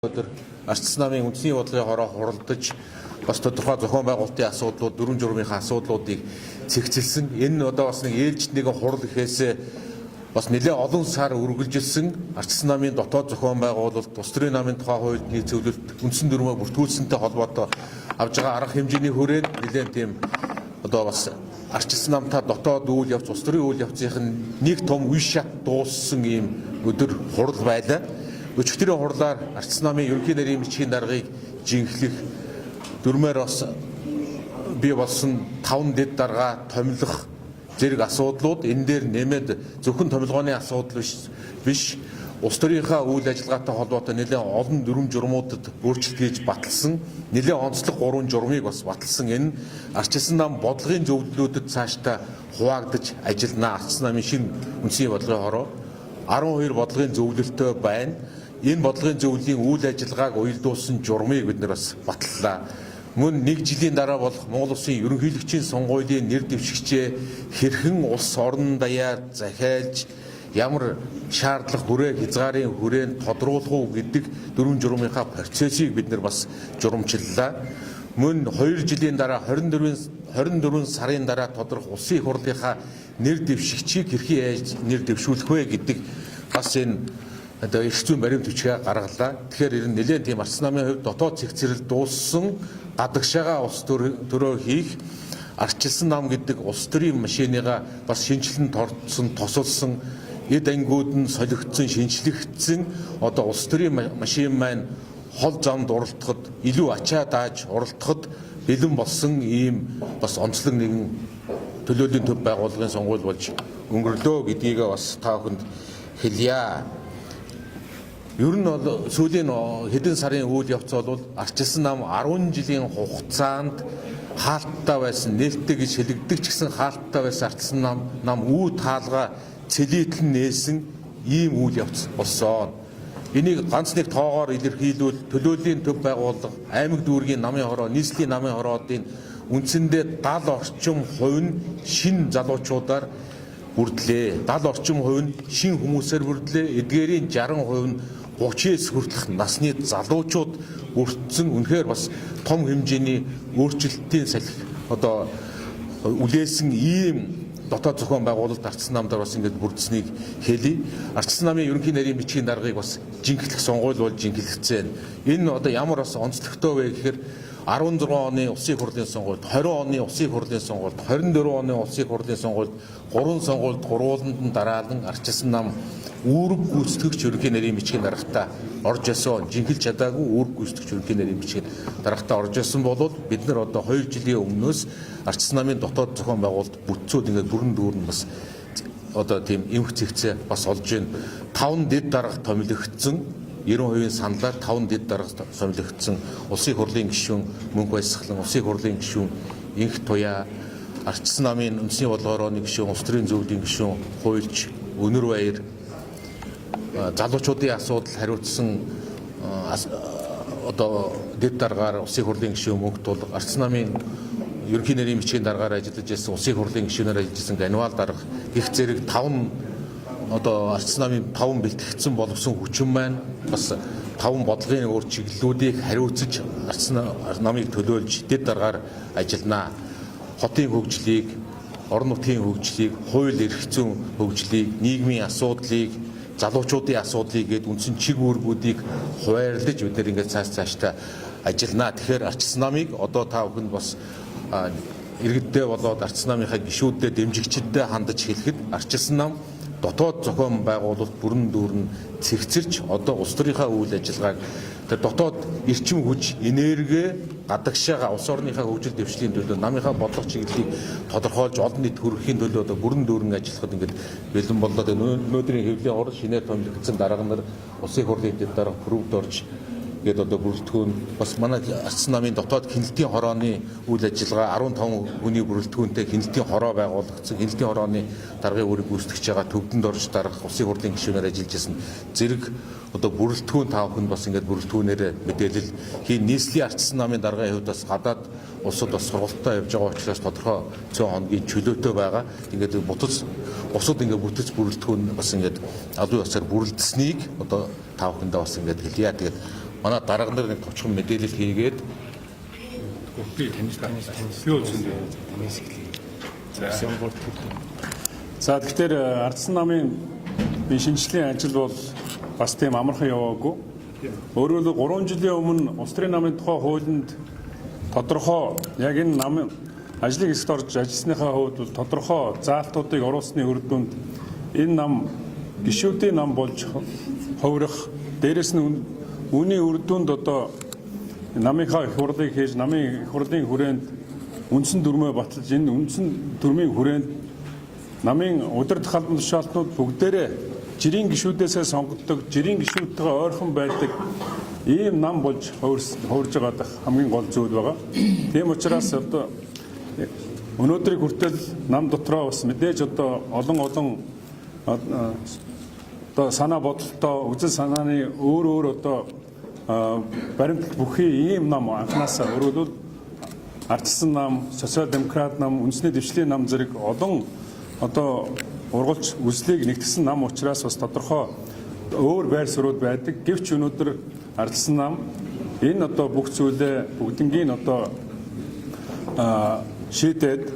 Өдөр Ардчилсан намын үндэсний бодлогын хороо хуралдаж бас тодорхой зохион байгуулалтын асуудлууд, дүрм журмынхаа асуудлуудыг цэгцэлсэн. Энэ нь одоо бас нэг ээлжид нэгэн хурал гэхээсээ бас нэлээд олон сар үргэлжилсэн Ардчилсан намын дотоод зохион байгуулалт, улс төрийн намын тухай хуулийг зөвлөлт, үндсэн дүрмөө бүртгүүлсэнтэй холбоотой авж байгаа арга хэмжээний хүрээнд нэлээд тийм одоо бас Ардчилсан намтай дотоод үйл явц, улс төрийн үйл явцын нэг том үе шат дууссан ийм өдөр хурал байлаа. Өчигдрийн хурлаар Ардчилсан намын ерөнхий нарийн бичгийн даргыг жинхлэх дүрмээр бас бий болсон 5 дэд дарга томилох зэрэг асуудлууд энэ дээр нэмээд зөвхөн томилгооны асуудал биш улс төрийнхаа үйл ажиллагаатай холбоотой нэлээд олон дүрм журмуудад өөрчлөлт хийж баталсан нэлээд онцлог 3 журмыг бас баталсан. Энэ Ардчилсан нам бодлогын зөвлөлүүдэд цаашдаа хуваагдаж ажиллана. Ардчилсан намын шинэ үндэсний бодлогын хороо 12 бодлогын зөвлөлтөй байна. Энэ бодлогын зөвлөлийн үйл ажиллагааг уялдуулсан журмыг бид нар бас баталлаа. Мөн нэг жилийн дараа болох Монгол Улсын ерөнхийлөгчийн сонгуулийн нэр дэвшигчээ хэрхэн улс орон даяар захиалж ямар шаардлага хүрээ хязгаарын хүрээнд тодруулах уу гэдэг дөрвөн журмынхаа процессыг бид нар бас журамчиллаа. Мөн 2 жилийн дараа 24 сарын дараа тодорхой улсын их хурлынхаа нэр дэвшигчийг хэрхэн яаж нэр дэвшүүлэх вэ гэдэг бас энэ одоо их зүйн баримт бичгээ гаргалаа. Тэгэхээр ер нь нэлээд тийм Ардчилсан намын хувьд дотоод цэгцрэл дууссан гадагшаага улс төрөө хийх Ардчилсан нам гэдэг улс төрийн машиныгаа бас шинжилэн тосолсон эд ангиуд нь солигдсон, шинжлэгдсэн одоо улс төрийн машин маань хол замд уралдахад илүү ачаа дааж уралдахад бэлэн болсон ийм бас онцлог нэгэн төлөөлийн төв байгууллагын сонгуул болж өнгөрлөө гэдгийг бас та бүхэнд хэлье. Ер нь бол сүүлийн хэдэн сарын үйл явц бол Ардчилсан нам 10 жилийн хугацаанд хаалттай байсан, нээлттэй гэж хэлэгдэг ч гэсэн хаалттай байсан Ардчилсан нам үе таалга цэлийтлэн нээсэн ийм үйл явц болсон. Энийг ганц нэг тоогоор илэрхийлвэл төлөөлийн төв байгууллага, аймаг дүүргийн намын хороо, нийслэлийн намын хороодын үндсэндээ 70 орчим хувь нь шинэ залуучуудаар бүрдлээ. 70 орчим хувь нь шинэ хүмүүсээр бүрдлээ. Эдгээрийн 60% нь 30-с хүртэлх насны залуучууд бүрдсэн үнэхээр бас том хэмжээний өөрчлөлтийн салхи одоо үлээсэн ийм дотоод зохион байгуулалт Ардчилсан намдаар бас ингэж бүрдсэнийг хэлье. Ардчилсан намын ерөнхий нарийн бичгийн даргыг бас жинхлэх сонгуул бол жинхлэгцэн. Энэ одоо ямар бас онцлогтой вэ гэхээр 16 оны улсын хурлын сонгуульд, 20 оны улсын хурлын сонгуульд, 24 оны улсын хурлын сонгуульд 3 сонгуульд гурвууланд нь дараалан Ардчилсан нам үүрэг гүйцэтгэгч ерөнхий нарийн бичгийн даргатаа орж ясан, жинхэлж чадаагүй үүрэг гүйцэтгэгч ерөнхий нарийн бичгийн даргатаа орж ясан бол бид нар одоо 2 жилийн өмнөөс Ардчилсан намын дотоод зохион байгуулалт бүтцүүд ингээд бүрэн дүүрэн бас одоо тийм эмх зэгцээ бас олж байна. 5 дэд дарга томилогдсон 90% саналаар 5 дэд дарга томилогдсон улсын хурлын гишүүн Мөнх Баясгалан, улсын хурлын гишүүн Инх Туяа, Ардчилсан намын үндэсний бодлогын гишүүн, улс төрийн зөвлөлийн гишүүн Хуйлч, Өнөр Баяр, залуучуудын асуудал хариуцсан одоо дэд даргаар улсын хурлын гишүүн Мөнх Тул, Ардчилсан намын ерөнхий нарийн бичгийн даргаар ажиллаж байсан улсын хурлын гишүүнээр ажиллаж байсан Ганвал дарга их зэрэг 5 одоо Ардчилсан намын 5 бэлтгэгдсэн боловсон хүчин маань бас 5 бодлогын өөр чиглэлүүдийг хариуцж Ардчилсан намыг төлөөлж дэд даргаар ажиллана. Хотын хөгжлийг, орон нутгийн хөгжлийг, хууль эрх зүйн хөгжлийг, нийгмийн асуудлыг, залуучуудын асуудлыг гээд үндсэн чиг үүргүүдийг хуваарлаж бид нэр ингээд цаашдаа ажиллана. Тэгэхээр Ардчилсан намыг одоо та бүхэнд бас иргэддээ болоод Ардчилсан намынхаа гишүүдэд дэмжигчдэд хандаж хэлэхэд Ардчилсан нам дотоод зохион байгуулалт бүрэн дүүрэн цэгцэрч одоо улс төрийнхаа үйл ажиллагааг тэр дотоод эрчим хүч, энерги, гадагшаага улс орныхаа хөгжил дэвшлийн төлөө намынхаа бодлого чиглэлийг тодорхойлж олон нийт хүргэхийн төлөө одоо бүрэн дүүрэн ажиллахад ингээд бэлэн болоод өнөөдрийн хэвлэлийн орол шинээр томилогдсон дарга нар улсын хурлын дэд дарга бүрөвд орж гээд одоо бүрэлдэхүүн бас манай Ардчилсан намын дотоод хяналтын хорооны үйл ажиллагаа 15 хүний бүрэлдэхүүнтэй хяналтын хороо байгуулагдсан. Хяналтын хорооны даргын үүрэг гүйцэтгэж байгаа төвдөнд орж дарах улсын хурлын гишүүнээр ажиллаж байсан зэрэг одоо бүрэлдэхүүн та бүхэнд бас ингээд бүрэлдэхүүнээр мэдээлэл хийн. Нийслэлийн Ардчилсан намын даргын хувьд бас гадаад улсад бас сургалтад явж байгаа учраас тодорхой цөөн хоногийн чөлөөтэй байгаа. Ингээд бусад ингээд бүтэц бүрэлдэхүүн бас ингээд албан ёсоор бүрэлдэснийг одоо та бүхэндээ бас ингээд хэлье. Тэгээд манай дарга нар нэг товчхон мэдээлэл хийгээд За тэгэхээр Ардсан намын шинжилгээний ажил бол бас тийм амархан яваагүй. Өөрөөр хэлбэл 3 жилийн өмнө улс төрийн намын тухай хуулинд тодорхой яг энэ намын ажлын хэсэгт орж ажилласныхаа хувьд бол тодорхой заалтуудыг оруулсны үр дүнд энэ нам гишүүдийн нам болж хувирах, дээрэс нь үүний үр дүнд одоо намынхаа их хурлыг хийж намын их хурлын хүрээнд үндсэн дүрмээ баталж энэ үндсэн дүрмийн хүрээнд намын удирдах албан тушаалтнууд бүгдээрээ жирийн гишүүдээсээ сонгогддог, жирийн гишүүдтэйгээ ойрхон байдаг ийм нам болж хувирж байгаа дах хамгийн гол зүйл байгаа. Тийм учраас одоо өнөөдрийг хүртэл нам дотроо бас мэдээж одоо олон одоо санаа бодолтой үзэл санааны өөр одоо баримт бүхий ийм нам анханасаа өөрөлдвөл Ардсан нам, социал демократ нам, үндэсний дэвшлийн нам зэрэг олон одоо ургалж үзлийг нэгтгэсэн нам учраас бас тодорхой өөр байр суурьуд байдаг. Гэвч өнөөдөр Ардсан нам энэ одоо бүх зүйлээ бүгднгийн одоо шийдээд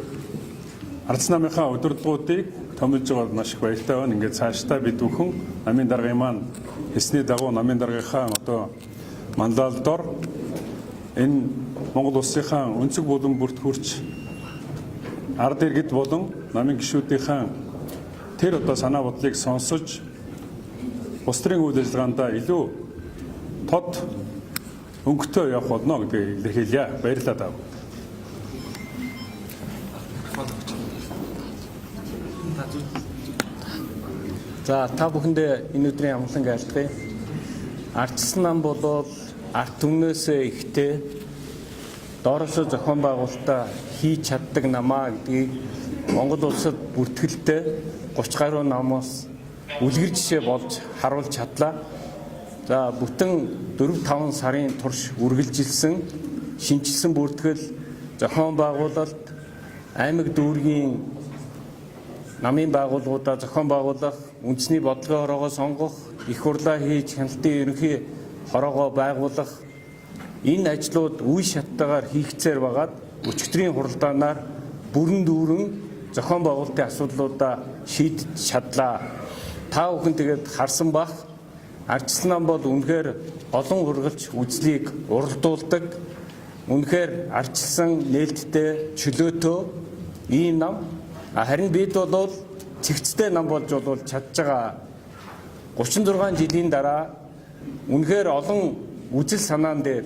Ардсан намынхаа удирдлагуудыг томилж байгаад маш их баяртай байна. Ингээд цаашдаа бид бүхэн намын даргын маань хэсний дагуу намын даргынхаа одоо манлайлалдор энэ Монгол улсынхаа өнцөг булан бүрт хүрч ард иргэд болон намын гишүүдийнхээ тэр одоо санаа бодлыг сонсож улс төрийн үйл ажиллагаанд илүү тод өнгөтэй явах болно гэдгийг илэрхийлье. Баярлалаа тав. За та бүхэндээ энэ өдрийн амгалан айлтгая. Ардсан нам болоод ард түмнээсээ ихтэй доороосоо зохион байгуулалтаа хийж чаддаг намаа гэдгийг Монгол улсад бүртгэлтэй 30 гаруй намаас үлгэр жишээ болж харуулж чадлаа. За бүтэн 4-5 сарын турш үргэлжилсэн шинжилсэн бүртгэл зохион байгуулалт аймаг дүүргийн намын байгууллагуудаа зохион байгуулах, үндэсний бодлогын хороогоо сонгох, их хурлаа хийж хяналтын ерөнхий хороогоо байгуулах энэ ажлууд үе шаттайгаар хийгцээр байгаад өчигдрийн хуралдаанаар бүрэн дүүрэн зохион байгуулалтын асуудлуудаа шийдэж чадлаа. Та бүхэн тэгээд харсан бах Ардсан нам бол үнэхээр олон ургалж үзлийг уралдуулдаг, үнэхээр ардчилсан нээлттэй чөлөөтэй ийм нам. Харин бид бол цэгцтэй нам болж чадж байгаа 36 жилийн дараа үнэхээр олон үзэл санаан дээр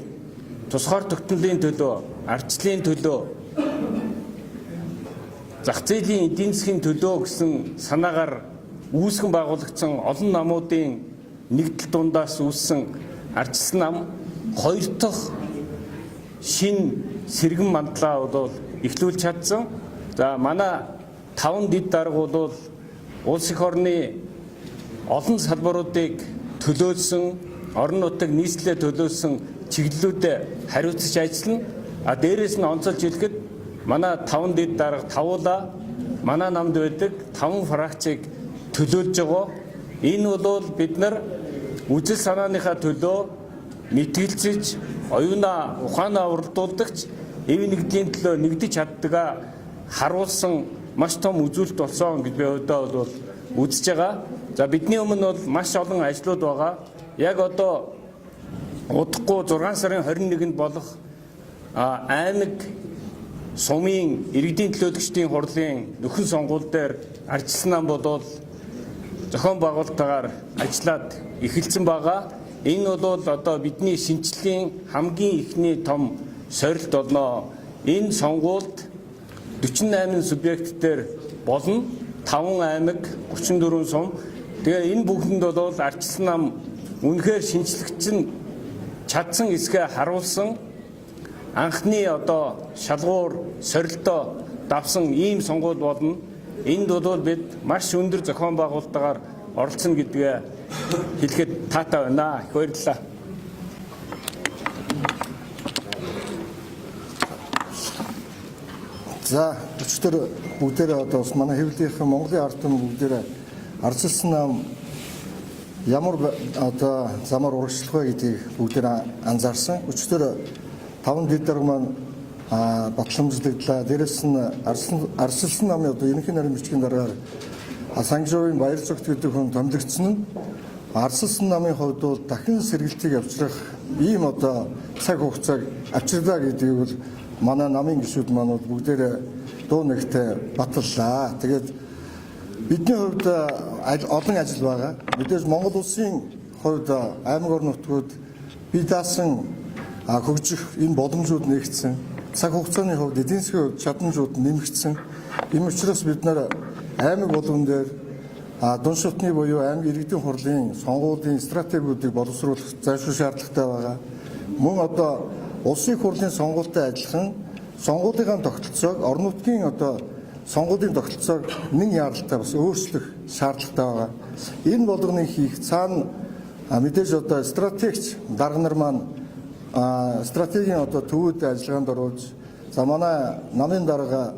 тусгаар тогтнолын төлөө, ардчлалын төлөө, зах зээлийн эдийн засгийн төлөө гэсэн санаагаар үүсгэн байгуулагдсан олон намуудын нэгдэл дундаас үүссэн Ардсан нам хоёр дахь шин сэргэн мандлаа бол эхлүүлж чадсан. За манай 5 дэд дарга бол улс их орны олон салбаруудыг төлөөлсөн, орон нутаг нийслэлээ төлөөлсөн чиглэлүүдэд хариуцж ажиллана. Дээрээс нь онцолж хэлэхэд манай 5 дэд дарга тавуулаа манай намд байдаг 5 фракцийг төлөөлж байгаа. Энэ бол бид нар үзэл санааныхаа төлөө мэтгэлцэж, оюунаа ухаанаа уралдуулдагч, эв нэгдлийн төлөө нэгдэж чаддгаа харуулсан маш том үзүүлэлт болсон гэж би өдөө бол үзэж байгаа. За бидний өмнө бол маш олон ажлууд байгаа. Яг одоо удахгүй 6 сарын 21-нд болох аймаг сумын иргэдийн төлөөлөгчдийн хурлын нөхөн сонгуул дээр Ардсан нам бол зохион байгуулалтаар ажиллаад эхэлсэн байгаа. Энэ бол одоо бидний шинжилгээний хамгийн ихний том сорилт болно. Энэ сонгуульд 48 субъект дээр болно 5 аймаг 34 сум. Тэгээ энэ бүхэнд бол Ардсан нам үнэхээр шинжлэгдсэн чадсан эсгээ харуулсан анхны одоо шалгуур сорилтоо давсан ийм сонгуул болно. Энд бол бид маш өндөр зохион байгуулалтаар оролцсон гэдгээ хэлэхэд таатай байна. Их баярлалаа. За өчтөр бүгдээрээ одоо бас манай хэвлэлийнхэн Монголын ард түмэн бүгдээрээ Ардсан нам ямар одоо замаар урагшлах вэ гэдгийг бүгдээр анзаарсан. Өчигдөр 5 дэд дарга маань батламжлагдлаа. Дээрээс нь арчилсан намын одоо ерөнхий нарийн бичгийн дараагаар Сангижовын баяр цогт гэдэг хүн томилогдсон нь арчилсан намын хувьд бол дахин сэргэлтийг авчрах ийм одоо цаг хугацааг авчирлаа гэдгийг бол манай намын гишүүд маань бүгдээр дуу нэгтэй батллаа. Тэгээд бидний хувьд олон ажил байгаа. Мэдээж Монгол улсын хувьд аймаг орон нутгууд бие даасан хөгжих энэ боломжууд нэгдсэн. Цаг хугацааны хувьд эдийн засгийн хувьд чадамжууд нэмэгдсэн. Ийм учраас бид нар аймаг болгон дээр дунд шатны буюу аймаг иргэдийн хурлын сонгуулийн стратегиудыг боловсруулах зайлшгүй шаардлагатай байгаа. Мөн одоо улсын хурлын сонгуультай адилхан сонгуулийн тогтолцоог орон нутгийн одоо сонгуулийн тогтолцоог нэн яаралтай бас өөрчлөх шаардлагатай байгаа. Энэ болгоныг хийх цаана мэдээж одоо стратегч дарга нар маань стратегийн одоо төвүүд ажиллагаанд оруулж за манай намын дарга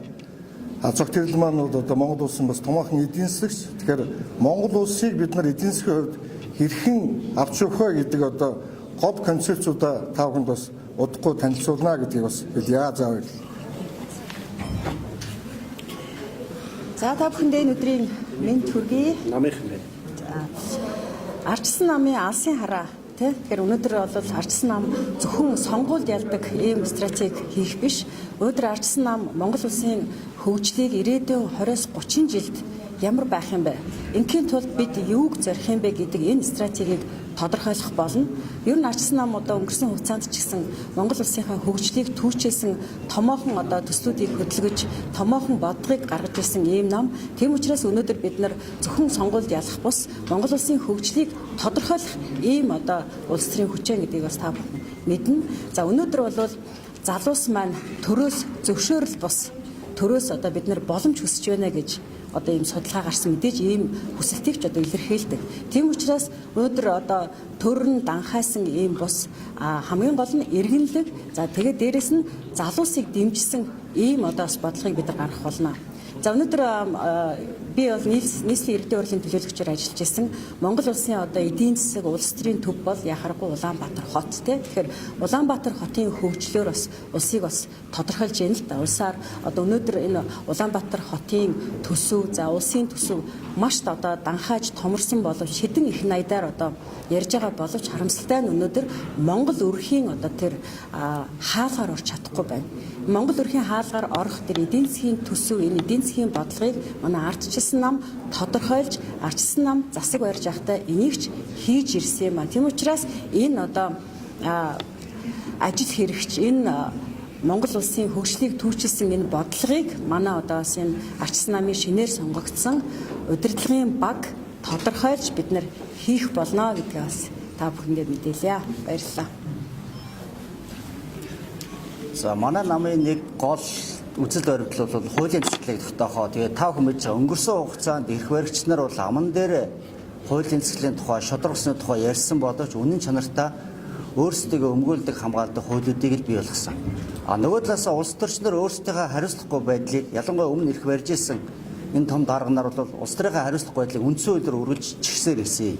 цогт ирэл маань одоо Монгол улсын бас томоохон эдийн засагч. Тэгэхээр Монгол улсыг бид нар эдийн засгийн хувьд хэрхэн авч явах вэ гэдэг одоо гол концепцуудаа та бүхэнд бас удахгүй танилцуулна гэдгийг бас хэлье. За баярлалаа. За та бүхэндээ энэ өдрийн мэнд хүргэе. Намынхан байна. Арчсан намын алсын хараа тий. Тэгэхээр өнөөдөр бол арчсан нам зөвхөн сонгуульд ялдаг ийм стратеги хийх биш. Өнөөдөр арчсан нам Монгол улсын хөгжлийг ирээдүйн 20-30 жилд ямар байх юм бэ? Ингийн тулд бид юуг зорих юм бэ гэдэг энэ стратегийг тодорхойлох болно. Ер нь арчсан нам одоо өнгөрсөн хугацаанд ч гэсэн Монгол улсынхаа хөгжлийг түүчилсэн томоохон одоо төслүүдийг хөдөлгөж, томоохон бодлогыг гаргаж ирсэн ийм нам. Тийм учраас өнөөдөр бид нар зөвхөн сонгуульд ялах бус Монгол улсын хөгжлийг тодорхойлох ийм одоо улс төрийн хүчин гэдгийг бас та мэднэ. За өнөөдөр бол залуус маань төрөөс зөвшөөрөл бус төрөөс одоо бид нар боломж хүсэж байна гэж одоо ийм судалгаа гарсан. Мэдээж ийм хүсэлтийг ч одоо илэрхийлдэг. Тийм учраас өнөөдөр одоо төрн данхайсан ийм бус хамгийн гол нь иргэнлэг. За тэгээд дээрэс нь залуусыг дэмжсэн ийм одоо бас бодлогыг бид нар гаргах болно. За өнөөдөр би бол нийслэлийн иргэдийн хурлын төлөөлөгчөөр ажиллаж исэн. Монгол улсын одоо эдийн засаг улс төрийн төв бол яхахгүй Улаанбаатар хот тий. Тэгэхээр Улаанбаатар хотын хөгжлөөр бас улсыг бас тодорхойлж байна л да. Улсаар одоо өнөөдөр энэ Улаанбаатар хотын төсөв, за улсын төсөв маш одоо данхааж томорсон боловч хэдэн их найдаар одоо ярьж байгаа боловч харамсалтай нь өнөөдөр Монгол өрхийн одоо тэр хаалгаар орч чадахгүй байна. Монгол өрхийн хаалгаар орох тэр эдийн засгийн төсөв, энэ эдийн засгийн бодлогыг манай ардчилсан нам тодорхойлж, ардчилсан нам засаг барьж явахдаа энийг ч хийж ирсэн юм а. Тийм учраас энэ одоо ажил хэрэгч энэ Монгол улсын хөгжлийг түүчилсэн энэ бодлогыг манай одоо энэ ардчилсан намын шинээр сонгогдсон удирдлагын баг тодорхойлж бид нар хийх болно гэдгийг бас та бүхэндээ мэдээлье. Баярлалаа. За манай намын нэг гол үзэл баримтлал бол хуулийн зохицлыг тогтоохоо. Тэгээд та бүхэн мэдж байгаа өнгөрсөн хугацаанд эрх баригч нар бол аман дээр хуулийн зохицлын тухай, шударга усны тухай ярьсан боловч үнэн чанартай өөрсдөө өмгөөлдөг хамгаалдаг хуулиудыг л бий болгосон. Нөгөө талаасаа улс төрчнөр өөрсдийнхөө хариуцлагагүй байдлыг ялангуяа өмнө эрх барьж ирсэн энэ том дарга нар бол улс төрийнхөө хариуцлагагүй байдлыг үндсэн хуулиар үргэлж чигсээр ирсэн.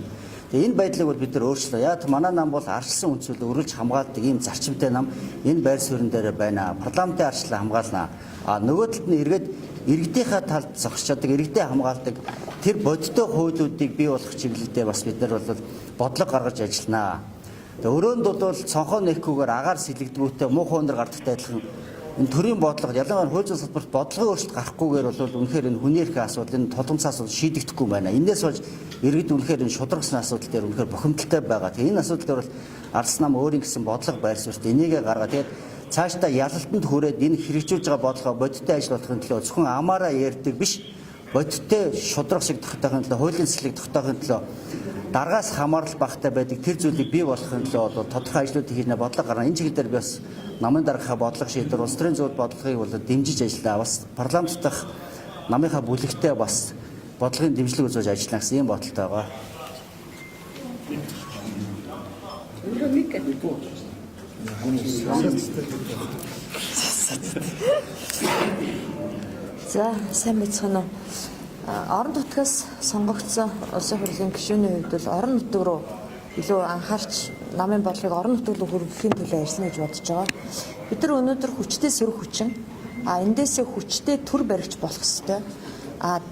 Тэгээ энэ байдлыг бол бид нар өөрчлөө. Яг манай нам бол арчилсан үндсүүл үргэлж хамгаалдаг ийм зарчимтай нам энэ байр суурин дээр байна. Парламентын арчлаа хамгаална. Нөгөө талд нь эргээд иргэдийнхээ талд зогсож чаддаг, иргэдээ хамгаалдаг тэр бодиттой хуулиудыг бий болгох чиглэлдээ бас бид нар бол бодлого гаргаж ажилланаа. Тэгээ өрөөнд бол цонхоо нэхгүйгээр агаар сэлэгдгүүтэй муу хуундар гардагтай адилхан энэ төрийн бодлого ялангуяа хуулийн салбарт бодлогын өөрчлөлт гарахгүйгээр бол үнэхээр энэ хүний эрхийн асуудал, энэ тодгомцоо асуудал шийдэгдэхгүй байна. Энээс болж иргэд үнэхээр энэ шударгасны асуудал дээр үнэхээр бохимдолтой байгаа. Тэгээ энэ асуудал дээр бол ардсан нам өөрийн гэсэн бодлого байр суурьт энийгээ гаргаад тэгээд цаашдаа ялалтанд хүрээд энэ хэрэгжүүлж байгаа бодлогоо бодиттой ажиллахын төлөө зөвхөн амаараа ярьдаг биш, бодиттой шударга шиг тогтоохын төлөө, хуулийн цэцлэг тогтоохын төлөө даргаас хамаарал багтай байдаг тэр зүйлийг бий болгохын төлөө бол тодорхой ажлуудыг хийж бодлого гаргана. Энэ чиглэлээр би бас намын даргийнхаа бодлого шийдвэр, улс төрийн зөвлөлт бодлогыг бол дэмжиж ажиллаа. Бас парламент дахь намынхаа бүлэгтээ бас бодлогын дэмжлэг үзүүлж ажиллана гэсэн ийм бодолтой байгаа. За сайн мэдсэн үү. Орон нутгаас сонгогдсон улсын хурлын гишүүний хувьд бол орон нутаг руу илүү анхаарч намын бодлогыг орон нутаг руу хөргөхийн төлөө ярьсан гэж бодож байгаа. Бид нар өнөөдөр хүчтэй сөрөг хүчин эндээсээ хүчтэй төр баригч болох ёстой.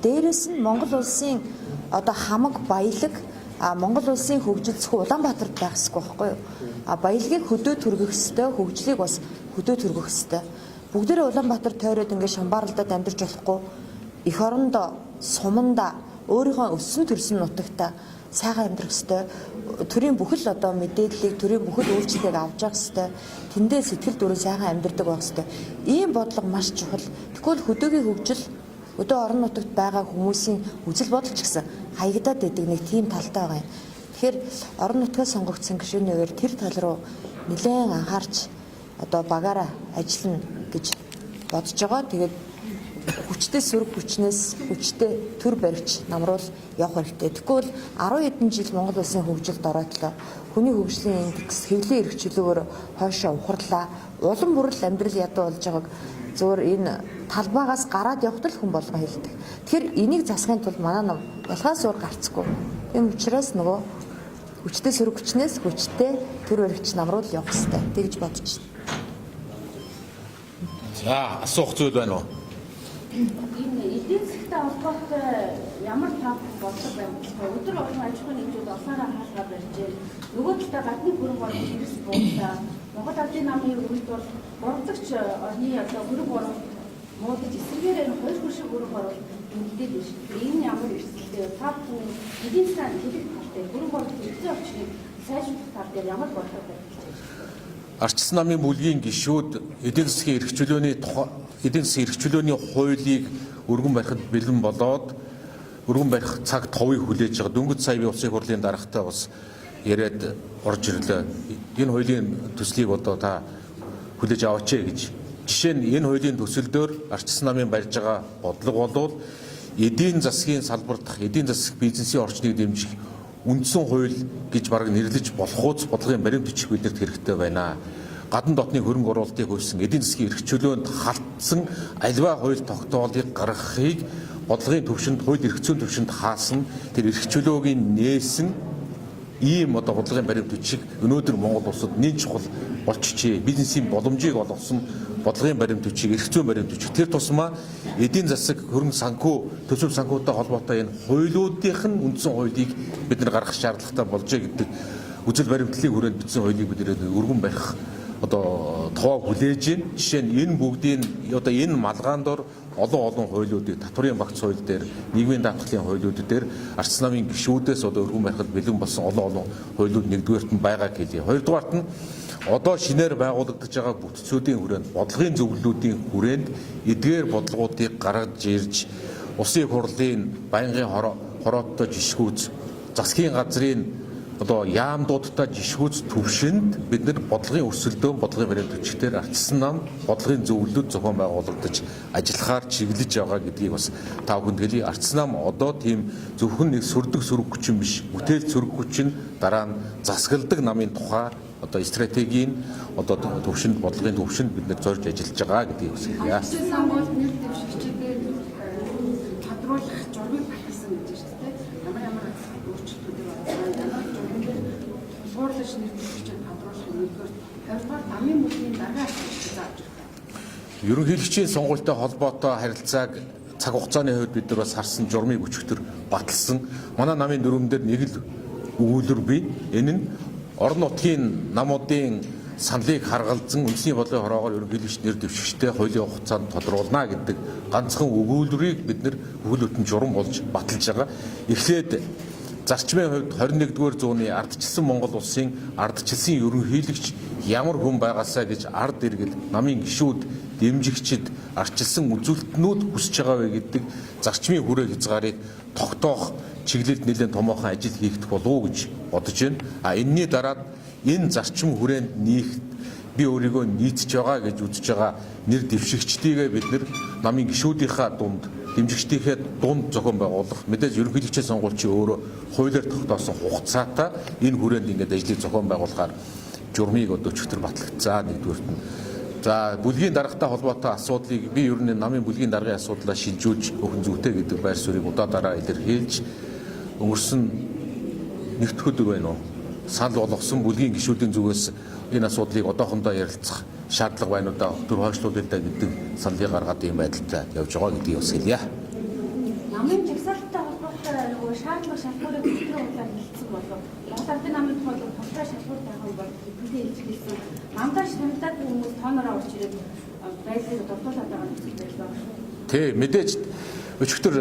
Дээрээс нь Монгол улсын одоо хамаг баялаг Монгол улсын хөгжил зөвхөн Улаанбаатарт байх ёсгүй байхгүй юу? Баялагийг хөдөө түргэх ёстой, хөгжлийг бас хөдөө түргэх ёстой. Бүгдээрээ Улаанбаатар тойроод ингээд Шамбаарлалд амьдарч болохгүй. Эх орондоо суманда өөрийнхөө өссөн төрсөн нутагта сайхан амьдрах ёстой. Төрийн бүхэл одоо мэдээллийг, төрийн бүхэл үйлчлэлийг авч явах ёстой. Тэндээ сэтгэл дөрөв сайхан амьдардаг байх ёстой. Ийм бодлого маш чухал. Тэгвэл хөдөөгийн хөгжил өдөө орон нутагт байгаа хүмүүсийн үзэл бодол ч гэсэн хаягдаад байдаг нэг тийм талтай байгаа юм. Тэгэхээр орон нутгаас сонгогдсон гишүүнээр тэр тал руу нэлээд анхаарч одоо багаараа ажиллана гэж бодож байгаа. Тэгээд хүчтэй сөрөг хүчнээс хүчтэй төр барьж намруул явах хэрэгтэй. Тэгвэл 10 хэдэн жил Монгол улсын хөгжилд ороодлоо. Хүний хөгжлийн индекс хэвлэлийн эрх чөлөөгөөр хойшоо ухарлаа. Улам бүрэл амьдрал ядуу болж байгааг зөвөр энэ талбайгаас гараад явахд л хүн болгон хэлдэг. Тэгэхээр энийг засахын тулд манай нам ялгаас уур гарцгүй. Ийм учраас нөгөө хүчтэй сөрөг хүчнээс хүчтэй төр баригч намруул явах хэрэгтэй. Тэгж бодож байна. За асуух зүйл байна уу? Энэ эдийн засгийн холбоотой ямар тав бодлого байна вэ? Өдөр болгон аж ахуйн нэгжүүд олсоороо хаалгаа барьжээ. Нөгөө талдаа гадны хөрөнгө оруулалт хэрэгс буудлаа. Монгол Ардын намын үргэлж бол борлогч орны одоо хөрөнгө оруулалт муудаж эсрэгээр нь хоёр хөршиг хөрөнгө оруулалт нэмэгдээд байна шүү дээ. Энэ ямар эрсдэлтэй тав эдийн засгийн төлөв талтай хөрөнгө оруулалт хэрэгцээ орчныг сайжруулах тал дээр ямар бодлого байна? Ардчилсан намын бүлгийн гишүүд эдийн засгийн эрх чөлөөний хуулийг өргөн барихад бэлэн болоод өргөн барих цаг товыг хүлээж байгаа. Дөнгөж сая би улсын хурлын дарагтай бас яриад орж ирлээ. Энэ хуулийн төслийг одоо та хүлээж аваач гэж. Жишээ нь энэ хуулийн төсөлдөр ардчилсан намын барьж байгаа бодлого болвол эдийн засгийн салбар дахь эдийн засаг бизнесийн орчныг дэмжих үндсэн хууль гэж бараг нэрлэж болохоос бодлогын баримт бичих бидэрт хэрэгтэй байна. Гадна дотны хөрөнгө оруулалтыг хөөсөн эдийн засгийн эрх чөлөөнд халтсан альва хууль тогтоолыг гаргахыг бодлогын төвшөнд, хууль эрх зүйн төвшөнд хаасан тэр эрх чөлөөгийн нээсэн ийм одоо бодлогын баримт бичиг өнөөдөр Монгол улсад нэн чухал болчихжээ. Бизнесийн боломжийг олгосон бодлогын баримт бичиг, эрх зүйн баримт бичиг. Тэр тусмаа эдийн засаг хөрөнгө санхүү, төсөв санхүүтэй холбоотой энэ хуулиудынх нь үндсэн хуулийг бид нар гаргах шаардлагатай болжээ гэдэг үзэл баримтлалын хүрээнд бичсэн хуулийг бид нэр өргөн барих одоо товоо хүлээж байна. Жишээ нь энэ бүгдийн одоо энэ малгаан дор олон хуулиудыг татврын багц хууль дээр, нийгмийн даатгалын хуулиуд дээр ардчилсан намын гишүүдээс одоо өргөн барихад бэлэн болсон олон хуулиуд нэгдүгээрт нь байгааг хэлье. Хоёрдугаарт нь одоо шинээр байгуулагдаж байгаа бүтцүүдийн хүрээнд бодлогын зөвлөлүүдийн хүрээнд эдгээр бодлогуудыг гаргаж ирж улсын хурлын байнгын хорооттой жишгүүц, засгийн газрын одоо яамдуудтай жишгүүц төвшөнд бид нар бодлогын өрсөлдөөн, бодлогын баримт бичгээр ардчилсан нам бодлогын зөвлөлүүд зохион байгуулагдаж ажиллахаар чиглэж байгаа гэдгийг бас та бүхэнд хэлье. Ардчилсан нам одоо тийм зөвхөн нэг сүрдэг сөрөг хүчин биш, бүтээл сөрөг хүчин дараа нь засгалдаг намын тухай одоо стратегийн одоо төвшөнд, бодлогын төвшөнд бид нар зорж ажиллаж байгаа гэдгийг бас хэлье. Ардчилсан бол нэр дэвшигчдээр тодруулах журмыг баталсан гэж байна шүү дээ. Ямар өөрчлөлтүүд байна? Суурлаж нэр дэвшигчдээр тодруулах нэгдүгээр, хоёрдугаар намын бүлгийн дарга зааж байна. Ерөнхийлөгчийн сонгуультай холбоотой харилцааг цаг хугацааны хувьд бид нар бас харсан журмыг өчигдөр баталсан. Манай намын дүрмээр нэг л өгүүлбэр бий. Энэ нь орон нутгийн намуудын саналыг харгалзан үндэсний бодлогын хороогоор ерөнхийлөгч нэр дэвшигчтэй хуулийн хугацаанд тодруулна гэдэг ганцхан өгүүлбэрийг бид нар бүхэл бүтэн журам болж баталж байгаа. Эхлээд зарчмын хувьд 21-р зууны ардчилсан Монгол улсын ардчилсан ерөнхийлөгч ямар хүн байгаасаа гэж ард иргэд, намын гишүүд, дэмжигчид, ардчилсан үзүүлэлтнүүд хүсэж байгаа вэ гэдэг зарчмын хүрээ хязгаарыг тогтоох чиглэлд нэлээд томоохон ажил хийгдэх болов уу гэж бодож байна. Энэний дараад энэ зарчим хүрээнд нийгт би өөрийгөө нийцж байгаа гэж үзэж байгаа нэр дэвшигчдийгээ бид нар намын гишүүдийнхаа дунд, дэмжигчдийнхээ дунд зохион байгуулах, мэдээж ерөнхийлөгчийн сонгуульчийн өөрөө хуулиар тогтоосон хугацаатай энэ хүрээнд ингээд ажлыг зохион байгуулахаар журмыг одоо өчигдөр батлагдсан. Нэгдүгээрт нь За бүлгийн даргатай холбоотой асуудлыг би ер нь намын бүлгийн даргын асуудлаа шилжүүлж өгөх зүйтэй гэдэг байр суурийг удаа илэрхийлж өнгөрсөн нэгд өдөр байна уу? Санал болгосон бүлгийн гишүүдийн зүгээс энэ асуудлыг одоохондоо ярилцах шаардлага байна уу да төр хойшлуулъя гэдэг саналыг гаргаад ийм байдалтай явж байгаа гэдгийг бас хэлье. Намын жагсаалттай холбоотой нөгөө шаардлага шалгуурыг бидний хугацаанд хэлсэн болов. Монгол Ардын намын тухайд тусгай шалгуур тавих бол бидний хэлсэн. Мандаж таньдаг хүмүүс тоонороо орж ирээд байдлыг дурдуулаад байгаа нөхцөл байдал байна. Тэ мэдээж өчигдөр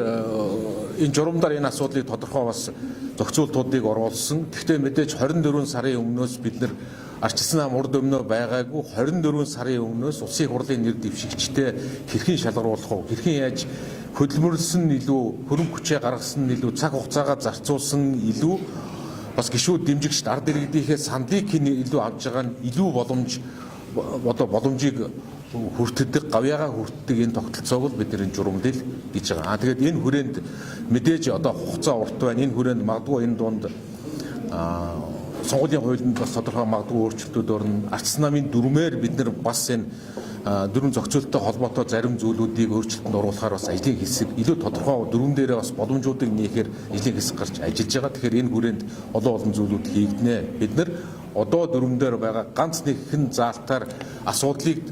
энэ журамдаар энэ асуудлыг тодорхой бас зохицуултуудыг оруулсан. Гэхдээ мэдээж 24 сарын өмнөөс бид нар арчилсан нам урд өмнөө байгаагүй 24 сарын өмнөөс улсын хурлын нэр дэвшигчтэй хэрхэн шалгаруулах вэ? Хэрхэн яаж хөдөлмөрлсөн илүү хөрөнгө хүчээ гаргасан илүү цаг хугацаагаа зарцуулсан илүү бас гишүүд дэмжигчд ард иргэдийнхээ сандлыг илүү авж байгаа нь илүү боломжийг хүртдэг гавьяага хүртдэг энэ тогтолцоог л бидний журамдэл гэж байгаа. Тэгээд энэ хүрээнд мэдээж одоо хугацаа урт байна. Энэ хүрээнд магадгүй энэ дунд сонгуулийн хуулинд бас тодорхой магадгүй өөрчлөлтүүд орно. Арчилсан намын дүрмээр бид нар бас энэ дүрм зохицуулалттай холбоотой зарим зүйлүүдийг өөрчлөлтөнд оруулахаар бас ажлын хэсэг илүү тодорхой дүрм дээрээ бас боломжуудыг нээхээр ажлын хэсэг гарч ажиллаж байгаа. Тэгэхээр энэ хүрээнд олон зүйлүүд хийгднэ. Бид нар одоо дүрм дээр байгаа ганц нэгэн заалтаар асуудлыг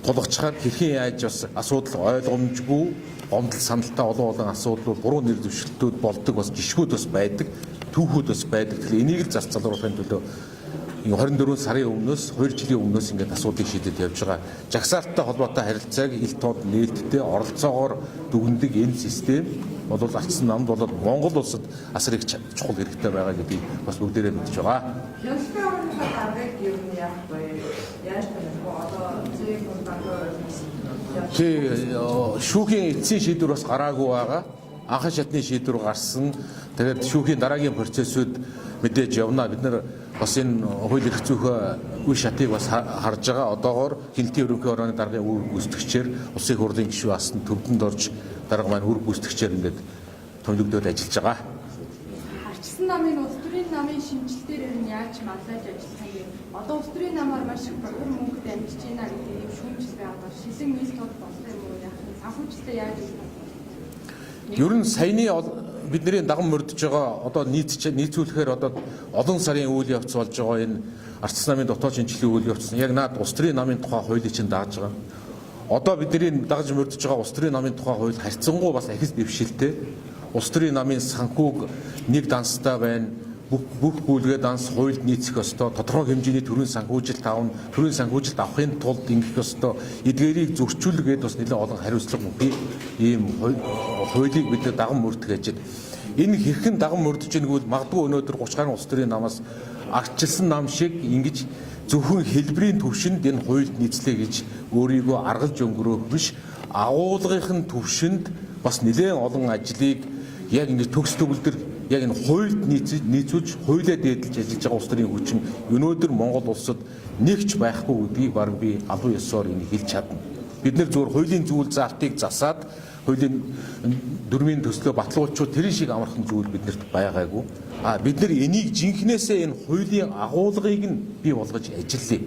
тулгачаар хэрхэн яаж бас асуудал ойлгомжгүй гомдол саналтай олон асуудлууд буруу нэр дэвшилтүүд болдог бас гишгүүд бас байдаг, түүхүүд бас байдаг. Тэгэхээр энийг л залруулахын төлөө 24 сарын өмнөөс 2 жилийн өмнөөс ингээд асуудлыг шийдэж явж байгаа. Жагсаалттай холбоотой харилцааг ил тод нээлттэй оролцоогоор дүгндэг энэ систем бол арчилсан намд болоод Монгол улсад асар их чухал хэрэгтэй байгаа гэдгийг бас бүгдээрээ мэдж байгаа. Хяналтын орныхоо даргаыг юу нь яах вэ? Яаж танилцах вэ? Одоо зээг шүүхийн эцсийн шийдвэр бас гараагүй байгаа. Анхан шатны шийдвэр гарсан. Тэгээд шүүхийн дараагийн процессыг мэдээж явна. Бид нар бас энэ хууль эрх зүйн үе шатыг бас харж байгаа. Одоогоор хяналтын ерөнхий орны даргын үр гүйцэтгэгчээр улсын хурлын гишүүн асны төвдөнд орж дарга маань үр гүйцэтгэгчээр ингээд томилогдоод ажиллаж байгаа. Арчилсан намын улс төрийн намын шинжилтээр нь яаж манлайлж ажиллах юм бэ? Одоо улс төрийн намаар маш их бохир мөнгөд амьдж байна гэдэг юм шүүмжил байгаа. Шилэн нийт тод болсон юм уу? Санхүүжилтээ яаж Ер нь саяны бидний даган мөрдөж байгаа одоо нийцүүлэхээр одоо олон сарын үйл явц болж байгаа энэ арчилсан намын дотоод шинжилгээ үйл явц яг наад улс төрийн намын тухай хуулийг чинь дааж байгаа. Одоо бидний дагаж мөрдөж байгаа улс төрийн намын тухай хууль харьцангуй бас ахис дэвшилтэй. Улс төрийн намын санхүүг нэг данстай байна. Бүх бүлгээ данс хуульд нийцэх ёстой. Тодорхой хэмжээний төрийн санхүүжилт авна. Төрийн санхүүжилт авахын тулд ингэх ёстой. Эдгээрийг зөрчүүлгээд бас нэлээд олон хариуцлага өгье. Ийм хуулийг бид даган мөрдөх ажил. Энэ хэрхэн даган мөрдөж ийнэгвэл магадгүй өнөөдөр 30 гаруй улс төрийн намаас арчилсан нам шиг ингэж зөвхөн хэлбэрийн төвшөнд энэ хуульд нийцлээ гэж өөрийгөө аргалж өнгөрөөх биш. Агуулгын төвшөнд бас нэлээд олон ажлыг яг ингэ төгс төгөлдөр яг энэ хуульд нийцүүлж хуулиа дээдлж ажиллаж байгаа улс төрийн хүчин өнөөдөр Монгол улсад нэгч байхгүй гэдгийг баг би алуу ёсоор энийг хэлж чадна. Бид нэр зөвхөн хуулийн зүйл заалтыг засаад хуулийн дүрмийн төслөө баталгуучуд тэр шиг амархан зүйл биднэрт байгаагүй. Бид нар энийг жинхнээсээ энэ хуулийн агуулгыг нь бий болгож ажиллая.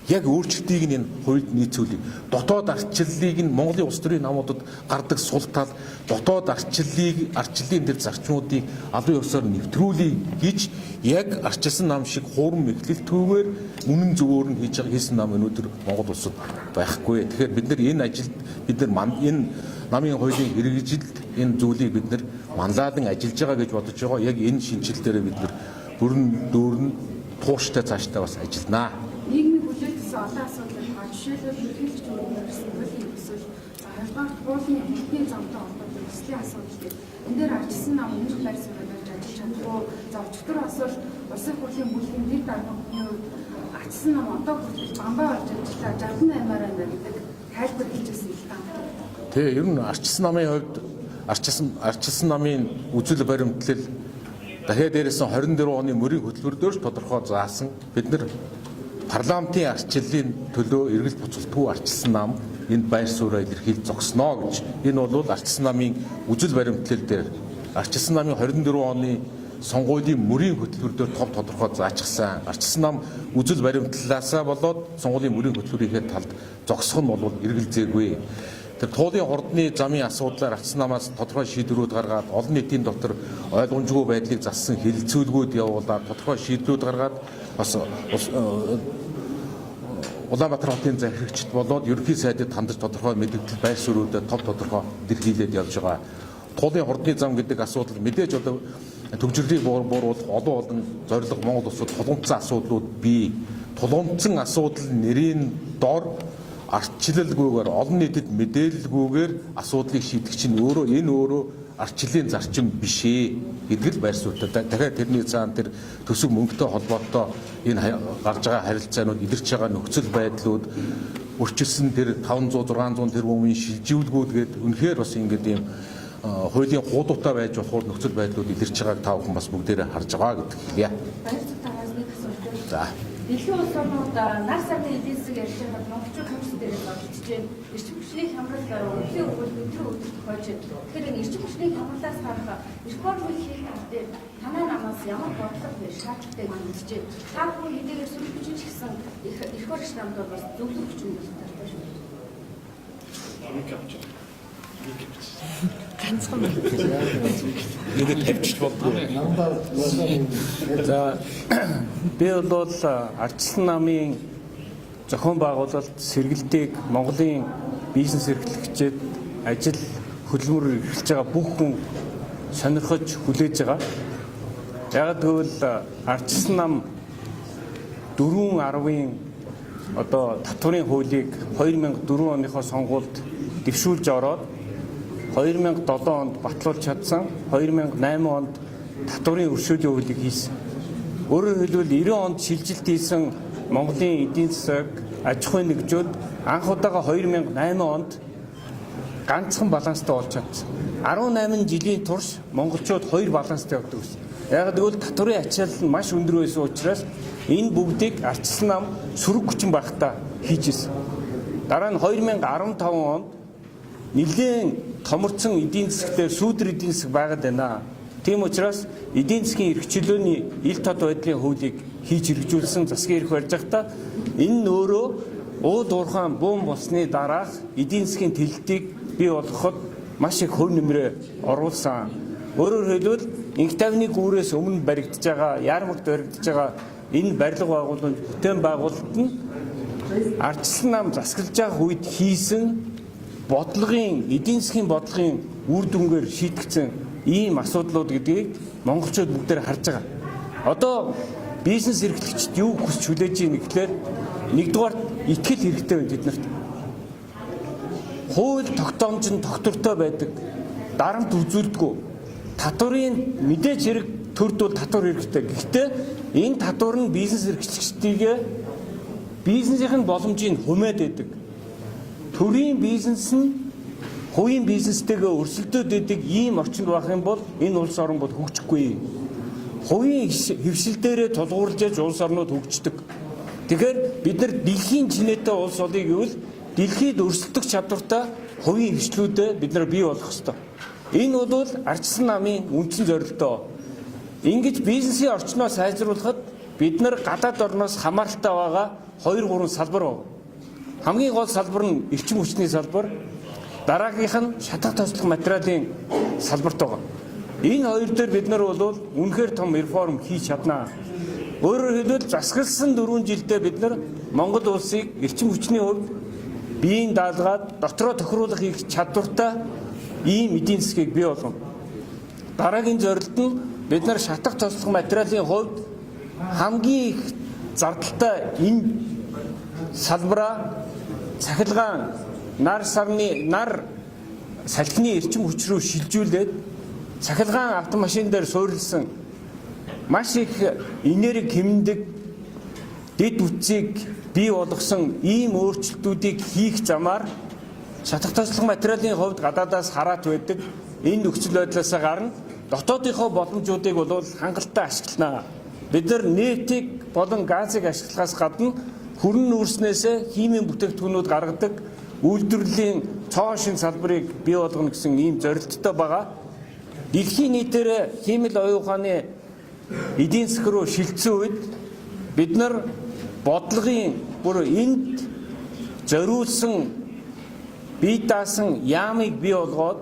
Яг өөрчлөлтийг нь энэ хуульд нийцүүлэх. Дотоод арчлалыг нь Монголын улс төрийн намуудад гардаг сул тал дотоод арчлалын тэр зарчмуудыг алуу ёсоор нэвтрүүлэх гэж яг арчилсан нам шиг хуурам мэхлэлтгүйгээр үнэн зөвөөр нь хийсэн нам өнөөдөр Монгол улсад байхгүй. Тэгэхээр бид нар энэ ажилд энэ намын хуулийн хэрэгжилт энэ зүйлийг бид нар манлайлан ажиллаж байгаа гэж бодож байгаа. Яг энэ шинжилтээрээ бид нар бүрэн дүүрэн тууштай цаашдаа бас ажилланаа. нийгмийн хүлээлтсэн олон асуудал байгаа. Жишээлбэл хөргөлж төрүүлсэн хуулийн төсөл, хоёрдугаар хуулийн хэмжээний замтай холбоотой төслийн асуудал гэдэг. Энэ дээр арчилсан нам өмнөх байр суурьд ажиллаж чадахгүй. За өчигдөр бас улсын хурлын бүлгийн нэг дарганы хувьд арчилсан нам одоо хүртэл бамбай болж ажиллаа 68-аар байна гэдэг тайлбар хийжсэн юм байна. Тэгээ ер нь арчилсан намын хувьд арчилсан намын үзэл баримтлал дахиад дээрээс нь 24 оны мөрийн хөтөлбөрөөр тодорхой заасан бид нар парламентын арчлалын төлөө эргэлт буцалтгүй арчилсан нам энд байр сууриа илэрхийлж зогсноо гэж. Энэ бол арчилсан намын үзэл баримтлал дээр арчилсан намын 24 оны сонгуулийн мөрийн хөтөлбөр дээр том тодорхой заачсан. Ардчилсан нам үзэл баримтлалаасаа болоод сонгуулийн мөрийн хөтөлбөрийн талд зогсох нь бол эргэлзээгүй. Тэр туулын хордны замын асуудлаар ардчилсан намаас тодорхой шийдвэрүүд гаргаад олон нийтийн дотор ойлгомжгүй байдлыг зассан хэлэлцүүлгүүд явуулаад тодорхой шийдвэрүүд гаргаад бас Улаанбаатар хотын захирагчд болоод ерөнхий сайдад хандаж тодорхой мэдээлэл байр суурьудад том тодорхой илэрхийлээд явж байгаа. Туулын хордны зам гэдэг асуудал мэдээж одоо төвжирлийн бууруулах олон зорилго Монгол улсад тулгымцсан асуудлууд бий. Тулгымцсан асуудал нэрийн дор ардчлалгүйгээр олон нийтэд мэдээлэлгүйгээр асуудлыг шийдэх чинь өөрөө ардчлалын зарчим биш ээ гэдэг л байр суурьтай. Дахиад тэрний цаана тэр төсөв мөнгөтэй холбоотой энэ гарч байгаа харилцаанууд илэрч байгаа нөхцөл байдлууд өрчилсөн тэр 500 600 тэрбумын шилжүүлгүүд гэдэг үнэхээр бас ингээд ийм хуулийн хуудуутай байж болохоор нөхцөл байдлууд илэрч байгааг та бүхэн бас бүгдээрээ харж байгаа гэдэг. Баярлалаа нэг асуулт. За. Дэлхийн улс орнууд нар сарын эдийн засаг ярьж байгаад монголчууд хүмүүс дээрээ болчихж байна. Эрчим хүчний хямрал өвлийн өгөл өдрөө өдөрт хойж. Тэгэхээр энэ эрчим хүчний хямралаас гарах реформыг хийх гэдэг танай намаас ямар бодлого вэ? Шаардлагатай гэж үзэж байна. Та бүхэн хэдийгээр сүлж хүчин ч гэсэн их баригч намд бас зөвлөх хүчин болж тартай шүү. ганцхан Нэг тавьчих болдгоо. За би бол ардчилсан намын зохион байгуулалт сэргэлтийг Монголын бизнес эрхлэгчид ажил хөдөлмөр эрхэлж байгаа бүх хүн сонирхож хүлээж байгаа. Яг гэвэл ардчилсан нам 4.10-ын одоо татварын хуулийг 2004 оныхоо сонгуульд дэвшүүлж ороод 2007 онд батлуулж чадсан, 2008 онд татварын өршөөлийн хуулийг хийсэн. Өөрөөр хэлбэл 90 онд шилжилт хийсэн Монголын эдийн засаг, аж ахуйн нэгжүүд анх удаага 2008 онд ганцхан баланстай болж чадсан. 18 жилийн турш монголчууд 2 баланстай явдаг гэсэн. Яг гэвэл татварын ачаалал нь маш өндөр байсан учраас энэ бүгдийг ардчилсан нам сөрөг хүчин байхдаа хийжсэн. Дараа нь 2015 онд нэлээд томорцсон эдийн засгаар сүүдэр эдийн засаг байгаад байна. Тийм учраас эдийн засгийн эрх чөлөөний ил тод байдлын хуулийг хийж хэрэгжүүлсэн засгийн эрх барьж байхдаа энэ нь өөрөө ууд уурхаан буун болсны дараах эдийн засгийн тэлэлтийг бий болгоход маш их хөв нэмрээ оруулсан. Өөрөөр хэлбэл инх тавны гүүрээс өмнө баригдаж байгаа, яармагт баригдаж байгаа энэ барилга байгууламж, бүтээн байгуулалт нь ардчилсан нам засаглаж байгаа үед хийсэн бодлогын, эдийн засгийн бодлогын үр дүнгээр шийдэгдсэн ийм асуудлууд гэдгийг монголчууд бүгдээр харж байгаа. Одоо бизнес эрхлэгчид юу хүсч хүлээж ийн гэхлээр нэгдүгээр итгэл хэрэгтэй байна биднэрт. Хууль тогтоомж нь тогтвортой байдаг. Дарамт үзүүлдэггүй. Татварын мэдээж хэрэг төрд бол татвар хэрэгтэй. Гэхдээ энэ татвар нь бизнес эрхлэгчдийг бизнесийн боломжийг хумаад байдаг. Төрийн бизнес нь хувийн бизнестэйгээ өрсөлдөд байдаг ийм орчинд байх юм бол энэ улс орн бол хөгжихгүй. Хувийн хэвшил дээрээ тулгуурлаж яж улс орнууд хөгждөг. Тэгэхээр бид нар дэлхийн чинээтэй улс олъё гэвэл дэлхийд өрсөлдөх чадвартай хувийн хэвшлүүдээ бид нар бий болгох ёстой. Энэ бол ардчилсан намын үндсэн зорилтоо. Ингэж бизнесийн орчноо сайжруулахад бид нар гадаад орноос хамааралтай байгаа 2-3 салбар байна. Хамгийн гол салбар нь эрчим хүчний салбар, дараагийнх нь шатах тослох материалын салбарт байгаа. Энэ хоёр дээр бид нар бол үнэхээр том реформ хийж чаднаа. Өөрөөр хэлбэл засагласан 4 жилдээ бид нар Монгол улсыг эрчим хүчний хувьд биеийн даалгаад дотроо тохируулах их чадвартай ийм эдийн засгийг бий болгоно. Дараагийн зорилт нь бид нар шатах тослох материалын хувьд хамгийн их зардалтай энэ салбараа цахилгаан нар салхины эрчим хүч рүү шилжүүлээд цахилгаан автомашин дээр суурилсан маш их энерги хэмндэг дэд үтцийг бий болгосон ийм өөрчлөлтүүдийг хийх замаар шатах тослох материалын хувьд гадаадаас хараат байдаг энэ нөхцөл байдлаас гарна дотоодынхоо боломжуудыг бол хангалттай ашиглана. Бид нар нефтийг болон газыг ашиглахаас гадна хүрэн нүүрснээс химийн бүтээгдэхүүнүүд гаргадаг үйлдвэрлэлийн цоо шин салбарыг бий болгоно гэсэн ийм зорилттой байгаа. Дэлхийн нийтээр химэл оюун ухааны эдийн засаг руу шилжсэн үед бид нар бодлогын бүр энд зориулсан бие даасан яамыг бий болгоод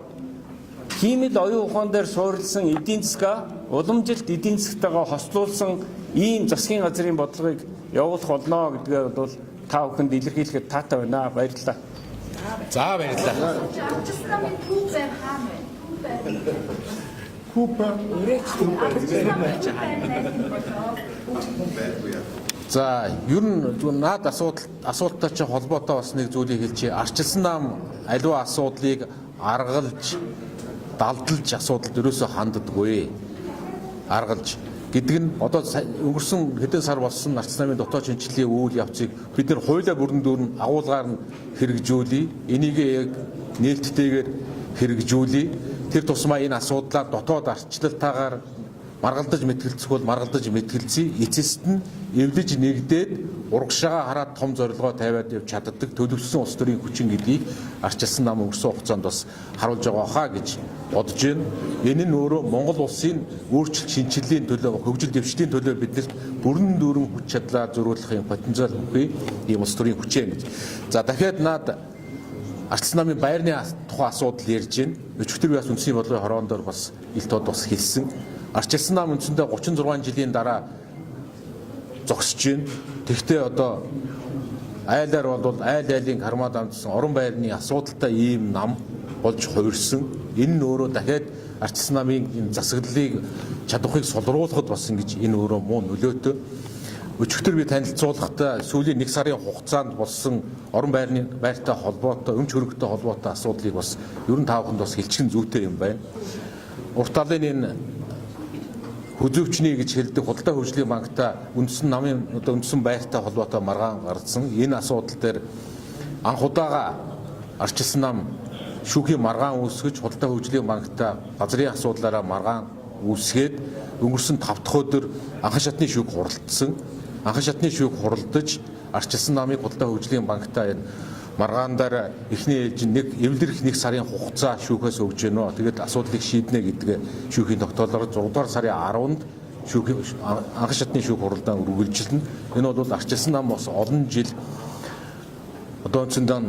хиймэл оюун ухаан дээр суурилсан эдийн засгаа уламжилт эдийн засгтайгаа хослуулсан ийм засгийн газрын бодлогыг явуулах болно гэдгээ бол та бүхэнд илэрхийлэхэд таатай байна. Баярлалаа. За баярлалаа. Арчилсан намын төв байр хаана вэ? За ер нь наад асуудалтай ч холбоотой бас нэг зүйлийг хэлчихье. Арчилсан нам аливаа асуудлыг аргалж, далдалж асуудалд ерөөсөө ханддаггүй. Аргалж гэдэг нь одоо өнгөрсөн хэдэн сар болсон арчилсан намын дотоод шинжилгээний үйл явцыг бид нар хуулиа бүрэн дүүрэн агуулгаар нь хэрэгжүүлээ. Энийг яг нээлттэйгээр хэрэгжүүлээ. Тэр тусмаа энэ асуудлаа дотоод арчлалтаагаар маргалдаж мэтгэлцэх бол маргалдаж мэтгэлцээ. Эцэст нь эвлэж нэгдээд урагшаага хараад том зорилгоо тавиад явж чаддаг төлөвлөсөн улс төрийн хүчин гэдгийг арчилсан нам өнгөрсөн хугацаанд бас харуулж байгаа хаа гэж бодож байна. Энэ нь өөрөө Монгол улсын өөрчлөлт шинжилгээний төлөө хөгжил дэвшлийн төлөө биднэрт бүрэн дүүрэн хүч чадлаа зөрүүлэхийн потенциал өгөх ийм улс төрийн хүчээ гэж. За дахиад наад арчилсан намын байрны тухай асуудал ярьж байна. Өчигдөр бас үндэсний бодлогын хороондоор бас ил тод бас хэлсэн. Арчилсан нам үндсэндээ 36 жилийн дараа зогсож байна. Тэгвэл одоо айлаар бол айл-айлын кармад амжсан орон байрны асуудалтай ийм нам болж хувирсан. Энэ нь өөрөө дахиад арчилсан намын энэ засаглалыг чадварыг солруулахад бас ингэж энэ өөрөө муу нөлөөтэй. Өчигдөр би танилцуулахдаа сүүлийн 1 сарын хугацаанд болсон орон байртай холбоотой, өмч хөрөнгөтэй холбоотой асуудлыг бас ерөн тааханд бас хэлчихэн зүйтэй юм байна. Урт талын энэ хөзөвчний гэж хэлдэг худалдаа хөгжлийн банктай үндсэн намын одоо үндсэн байртай холбоотой маргаан гаргасан. Энэ асуудал дээр анх удаага арчилсан нам шүүхийн маргаан үүсгэж худалдаа хөгжлийн банктай газрын асуудлаараа маргаан үүсгээд өнгөрсөн 5 дахь өдөр анхан шатны шүүх хуралдсан. Анхан шатны шүүх хуралдаж арчилсан намыг худалдаа хөгжлийн банктай маргаандар эхний ээлж нэг эвлэрэх 1 сарын хугацаа шүүхээс өгж гэнэ. Тэгээд асуудлыг шийднэ гэдэг шүүхийн тогтоолоор 6 дугаар сарын 10-нд анхан шатны шүүх хуралдаан үргэлжилнэ. Энэ бол арчилсан нам бас олон жил одоо үндсэндээ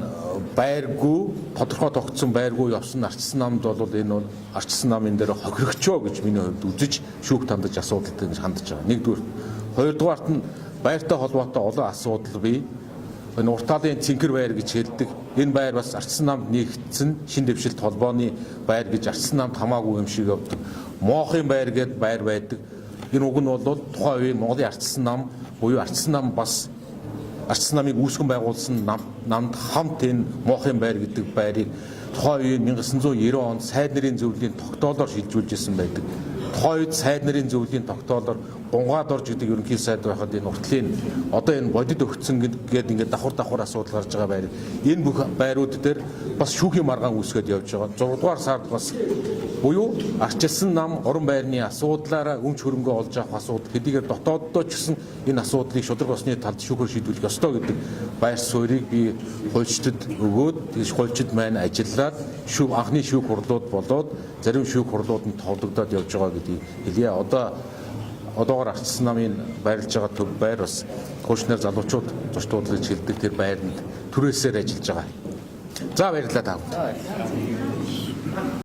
байргүй тодорхой тогтсон байргүй явсан арчилсан намд бол энэ бол арчилсан намын дээр хохирогчоо гэж миний хувьд үзэж шүүх тандаж асуудалтай гэж хандж байгаа. Нэгдүгээр, хоёрдугаарт нь байртай холбоотой олон асуудал бий. Энэ урт талын цэнхэр байр гэж хэлдэг. Энэ байр бас арчилсан намд нэгдсэн шин дэвшилт холбооны байр гэж арчилсан намд хамаагүй юм шиг явдаг. Моохын байр гэдэг байр байдаг. Энэ уг нь бол тухайн үеийн Монголын арчилсан нам буюу арчилсан нам бас арчилсан намыг үүсгэн байгуулсан намд хамт энэ Моохын байр гэдэг байрыг тухайн үеийн 1990 онд сайд нарын зөвлөлийн тогтоолоор шилжүүлж ирсэн байдаг. Тухайн үед сайд нарын зөвлөлийн тогтоолоор Гунгад орж гэдэг ерөнхий сайд байхад энэ уртлын одоо энэ бодит өгцөн гэдэг ингээд давхар асуудал гарч байгаа байр. Энэ бүх байрууд дээр бас шүүхийн маргаан үүсгээд явж байгаа. 6 дугаар сард бас буюу арчилсан нам орон байрны асуудлаараа өмч хөрөнгөө олж авах асуудал хэдийгээр дотооддоо ч гэсэн энэ асуудлыг шудраг осны талд шүүхээр шийдвэрлэх ёстой гэдэг байр суурийг би хуульчдад өгөөд тэгж хуульчид маань ажиллаад анхны шүүх хурлууд болоод зарим шүүх хурлууд нь товлогдоод явж байгаа гэдгийг хэлье. Одоогоор арчилсан намын байрлаж байгаа төв байр бас хуульчнаар залуучууд зочдууд гэж хэлдэг тэр байранд түрээсээр ажиллаж байгаа. За баярлалаа та бүхэнд.